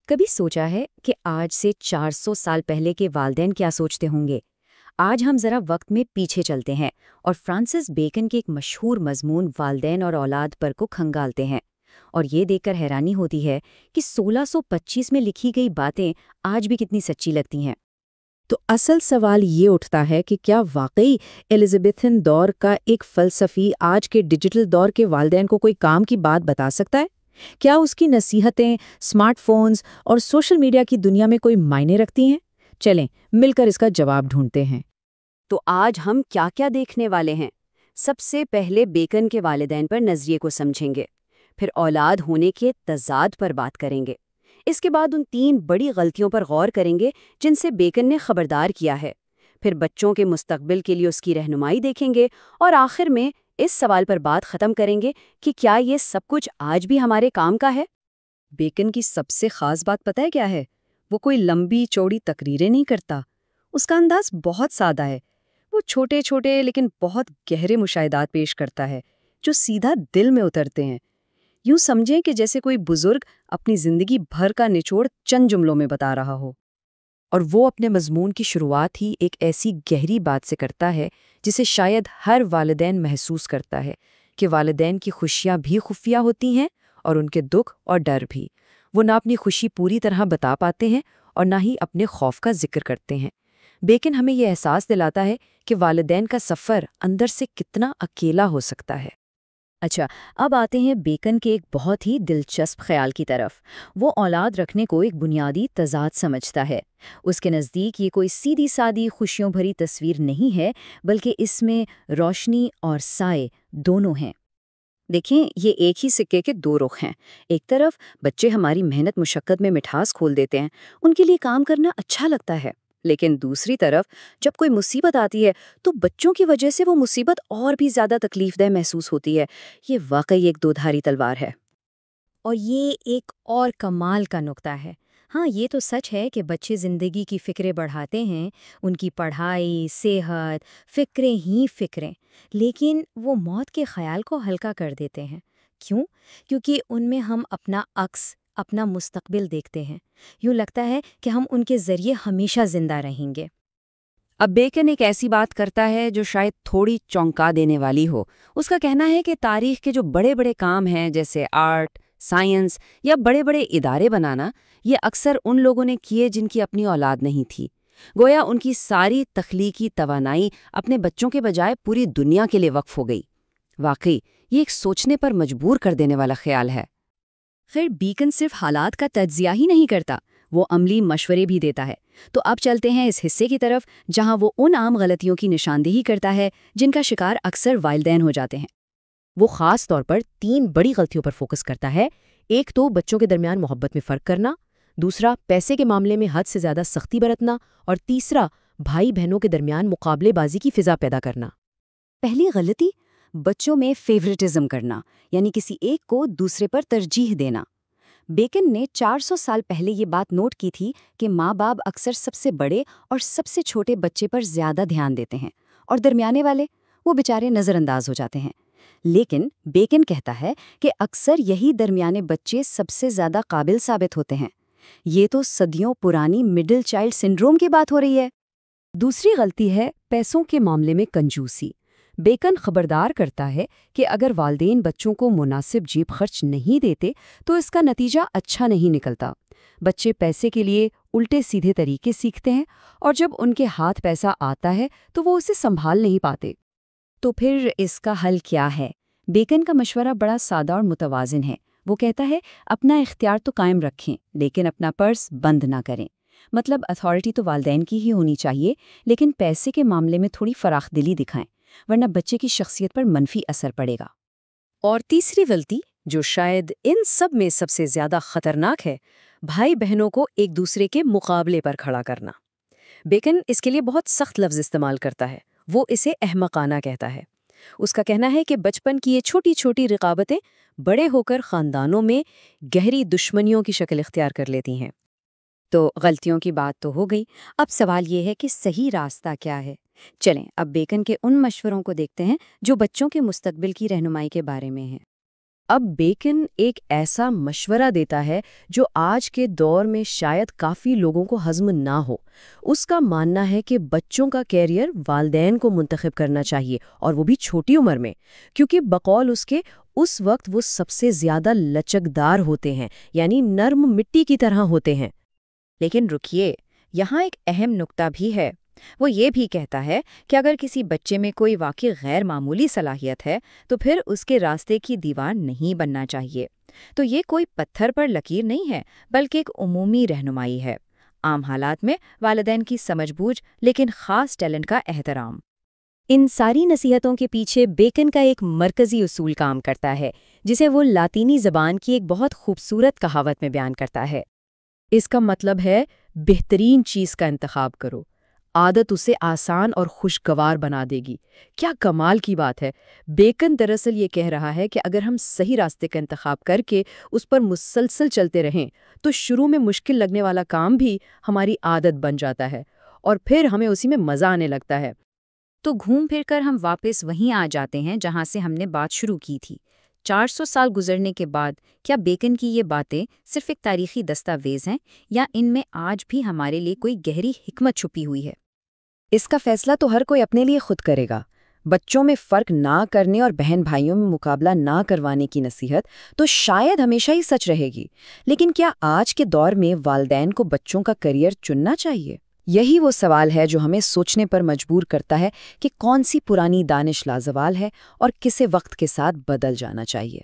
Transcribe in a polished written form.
کبھی سوچا ہے کہ آج سے 400 سال پہلے کے والدین کیا سوچتے ہوں گے؟ آج ہم ذرا وقت میں پیچھے چلتے ہیں اور فرانسس بیکن کے ایک مشہور مضمون والدین اور اولاد پر کو کھنگالتے ہیں، اور یہ دیکھ کر حیرانی ہوتی ہے کہ 1625 میں لکھی گئی باتیں آج بھی کتنی سچی لگتی ہیں۔ تو اصل سوال یہ اٹھتا ہے کہ کیا واقعی ایلزابیتھن دور کا ایک فلسفی آج کے ڈیجیٹل دور کے والدین کو کوئی کام کی بات بتا سکتا ہے؟ کیا اس کی نصیحتیں اسمارٹ فونز اور سوشل میڈیا کی دنیا میں کوئی معنی رکھتی ہیں؟ چلیں مل کر اس کا جواب ڈھونڈتے ہیں۔ تو آج ہم کیا کیا دیکھنے والے ہیں؟ سب سے پہلے بیکن کے والدین پر نظریے کو سمجھیں گے، پھر اولاد ہونے کے تضاد پر بات کریں گے، اس کے بعد ان 3 بڑی غلطیوں پر غور کریں گے جن سے بیکن نے خبردار کیا ہے، پھر بچوں کے مستقبل کے لیے اس کی رہنمائی دیکھیں گے، اور آخر میں اس سوال پر بات ختم کریں گے کہ کیا یہ سب کچھ آج بھی ہمارے کام کا ہے؟ بیکن کی سب سے خاص بات پتہ ہے کیا ہے؟ وہ کوئی لمبی چوڑی تقریریں نہیں کرتا، اس کا انداز بہت سادہ ہے۔ وہ چھوٹے چھوٹے لیکن بہت گہرے مشاہدات پیش کرتا ہے جو سیدھا دل میں اترتے ہیں۔ یوں سمجھیں کہ جیسے کوئی بزرگ اپنی زندگی بھر کا نچوڑ چند جملوں میں بتا رہا ہو۔ اور وہ اپنے مضمون کی شروعات ہی ایک ایسی گہری بات سے کرتا ہے جسے شاید ہر والدین محسوس کرتا ہے کہ والدین کی خوشیاں بھی خفیہ ہوتی ہیں اور ان کے دکھ اور ڈر بھی۔ وہ نہ اپنی خوشی پوری طرح بتا پاتے ہیں اور نہ ہی اپنے خوف کا ذکر کرتے ہیں۔ بیکن ہمیں یہ احساس دلاتا ہے کہ والدین کا سفر اندر سے کتنا اکیلا ہو سکتا ہے۔ اچھا، اب آتے ہیں بیکن کے ایک بہت ہی دلچسپ خیال کی طرف۔ وہ اولاد رکھنے کو ایک بنیادی تضاد سمجھتا ہے۔ اس کے نزدیک یہ کوئی سیدھی سادی خوشیوں بھری تصویر نہیں ہے، بلکہ اس میں روشنی اور سائے دونوں ہیں۔ دیکھیں، یہ ایک ہی سکے کے 2 رخ ہیں۔ ایک طرف بچے ہماری محنت مشقت میں مٹھاس کھول دیتے ہیں، ان کے لیے کام کرنا اچھا لگتا ہے، لیکن دوسری طرف جب کوئی مصیبت آتی ہے تو بچوں کی وجہ سے وہ مصیبت اور بھی زیادہ تکلیف دہ محسوس ہوتی ہے۔ یہ واقعی ایک دودھاری تلوار ہے۔ اور یہ ایک اور کمال کا نقطہ ہے۔ ہاں، یہ تو سچ ہے کہ بچے زندگی کی فکریں بڑھاتے ہیں، ان کی پڑھائی، صحت، فکریں ہی فکریں، لیکن وہ موت کے خیال کو ہلکا کر دیتے ہیں۔ کیوں؟ کیونکہ ان میں ہم اپنا عکس، اپنا مستقبل دیکھتے ہیں۔ یوں لگتا ہے کہ ہم ان کے ذریعے ہمیشہ زندہ رہیں گے۔ اب بیکن ایک ایسی بات کرتا ہے جو شاید تھوڑی چونکا دینے والی ہو۔ اس کا کہنا ہے کہ تاریخ کے جو بڑے بڑے کام ہیں جیسے آرٹ، سائنس یا بڑے بڑے ادارے بنانا، یہ اکثر ان لوگوں نے کیے جن کی اپنی اولاد نہیں تھی۔ گویا ان کی ساری تخلیقی توانائی اپنے بچوں کے بجائے پوری دنیا کے لیے وقف ہو گئی۔ واقعی یہ ایک سوچنے پر مجبور کر دینے والا خیال ہے۔ خیر، بیکن صرف حالات کا تجزیہ ہی نہیں کرتا، وہ عملی مشورے بھی دیتا ہے۔ تو اب چلتے ہیں اس حصے کی طرف جہاں وہ ان عام غلطیوں کی نشاندہی کرتا ہے جن کا شکار اکثر والدین ہو جاتے ہیں۔ وہ خاص طور پر 3 بڑی غلطیوں پر فوکس کرتا ہے۔ ایک تو بچوں کے درمیان محبت میں فرق کرنا، دوسرا پیسے کے معاملے میں حد سے زیادہ سختی برتنا، اور تیسرا بھائی بہنوں کے درمیان مقابلے بازی کی فضا پیدا کرنا۔ پہلی غلطی، بچوں میں فیورٹزم کرنا، یعنی کسی ایک کو دوسرے پر ترجیح دینا۔ بیکن نے 400 سال پہلے یہ بات نوٹ کی تھی کہ ماں باپ اکثر سب سے بڑے اور سب سے چھوٹے بچے پر زیادہ دھیان دیتے ہیں، اور درمیانے والے وہ بیچارے نظر انداز ہو جاتے ہیں۔ لیکن بیکن کہتا ہے کہ اکثر یہی درمیانے بچے سب سے زیادہ قابل ثابت ہوتے ہیں۔ یہ تو صدیوں پرانی مڈل چائلڈ سنڈروم کی بات ہو رہی ہے۔ دوسری غلطی ہے پیسوں کے معاملے میں کنجوسی۔ بیکن خبردار کرتا ہے کہ اگر والدین بچوں کو مناسب جیب خرچ نہیں دیتے تو اس کا نتیجہ اچھا نہیں نکلتا۔ بچے پیسے کے لیے الٹے سیدھے طریقے سیکھتے ہیں، اور جب ان کے ہاتھ پیسہ آتا ہے تو وہ اسے سنبھال نہیں پاتے۔ تو پھر اس کا حل کیا ہے؟ بیکن کا مشورہ بڑا سادہ اور متوازن ہے۔ وہ کہتا ہے اپنا اختیار تو قائم رکھیں، لیکن اپنا پرس بند نہ کریں۔ مطلب اتھارٹی تو والدین کی ہی ہونی چاہیے، لیکن پیسے کے معاملے میں تھوڑی فراخ دلی دکھائیں، ورنہ بچے کی شخصیت پر منفی اثر پڑے گا۔ اور تیسری غلطی، جو شاید ان سب میں سب سے زیادہ خطرناک ہے، بھائی بہنوں کو ایک دوسرے کے مقابلے پر کھڑا کرنا۔ بیکن اس کے لیے بہت سخت لفظ استعمال کرتا ہے۔ وہ اسے احمقانہ کہتا ہے۔ اس کا کہنا ہے کہ بچپن کی یہ چھوٹی چھوٹی رقابتیں بڑے ہو کر خاندانوں میں گہری دشمنیوں کی شکل اختیار کر لیتی ہیں۔ تو غلطیوں کی بات تو ہو گئی، اب سوال یہ ہے کہ صحیح راستہ کیا ہے؟ چلیں اب بیکن کے ان مشوروں کو دیکھتے ہیں جو بچوں کے مستقبل کی رہنمائی کے بارے میں ہیں۔ اب بیکن ایک ایسا مشورہ دیتا ہے جو آج کے دور میں شاید کافی لوگوں کو ہضم نہ ہو۔ اس کا ماننا ہے کہ بچوں کا کیریئر والدین کو منتخب کرنا چاہیے، اور وہ بھی چھوٹی عمر میں، کیونکہ بقول اس کے اس وقت وہ سب سے زیادہ لچکدار ہوتے ہیں، یعنی نرم مٹی کی طرح ہوتے ہیں۔ لیکن رکیے، یہاں ایک اہم نکتہ بھی ہے۔ وہ یہ بھی کہتا ہے کہ اگر کسی بچے میں کوئی واقعی غیر معمولی صلاحیت ہے تو پھر اس کے راستے کی دیوار نہیں بننا چاہیے۔ تو یہ کوئی پتھر پر لکیر نہیں ہے، بلکہ ایک عمومی رہنمائی ہے۔ عام حالات میں والدین کی سمجھ بوجھ، لیکن خاص ٹیلنٹ کا احترام۔ ان ساری نصیحتوں کے پیچھے بیکن کا ایک مرکزی اصول کام کرتا ہے، جسے وہ لاطینی زبان کی ایک بہت خوبصورت کہاوت میں بیان کرتا ہے۔ اس کا مطلب ہے بہترین چیز کا انتخاب کرو، عادت اسے آسان اور خوشگوار بنا دے گی۔ کیا کمال کی بات ہے! بیکن دراصل یہ کہہ رہا ہے کہ اگر ہم صحیح راستے کا انتخاب کر کے اس پر مسلسل چلتے رہیں تو شروع میں مشکل لگنے والا کام بھی ہماری عادت بن جاتا ہے، اور پھر ہمیں اسی میں مزہ آنے لگتا ہے۔ تو گھوم پھر کر ہم واپس وہیں آ جاتے ہیں جہاں سے ہم نے بات شروع کی تھی۔ 400 سال گزرنے کے بعد کیا بیکن کی یہ باتیں صرف ایک تاریخی دستاویز ہیں، یا ان میں آج بھی ہمارے لیے کوئی گہری حکمت چھپی ہوئی ہے؟ اس کا فیصلہ تو ہر کوئی اپنے لیے خود کرے گا۔ بچوں میں فرق نہ کرنے اور بہن بھائیوں میں مقابلہ نہ کروانے کی نصیحت تو شاید ہمیشہ ہی سچ رہے گی، لیکن کیا آج کے دور میں والدین کو بچوں کا کیریئر چننا چاہیے؟ یہی وہ سوال ہے جو ہمیں سوچنے پر مجبور کرتا ہے کہ کون سی پرانی دانش لازوال ہے اور کسے وقت کے ساتھ بدل جانا چاہیے۔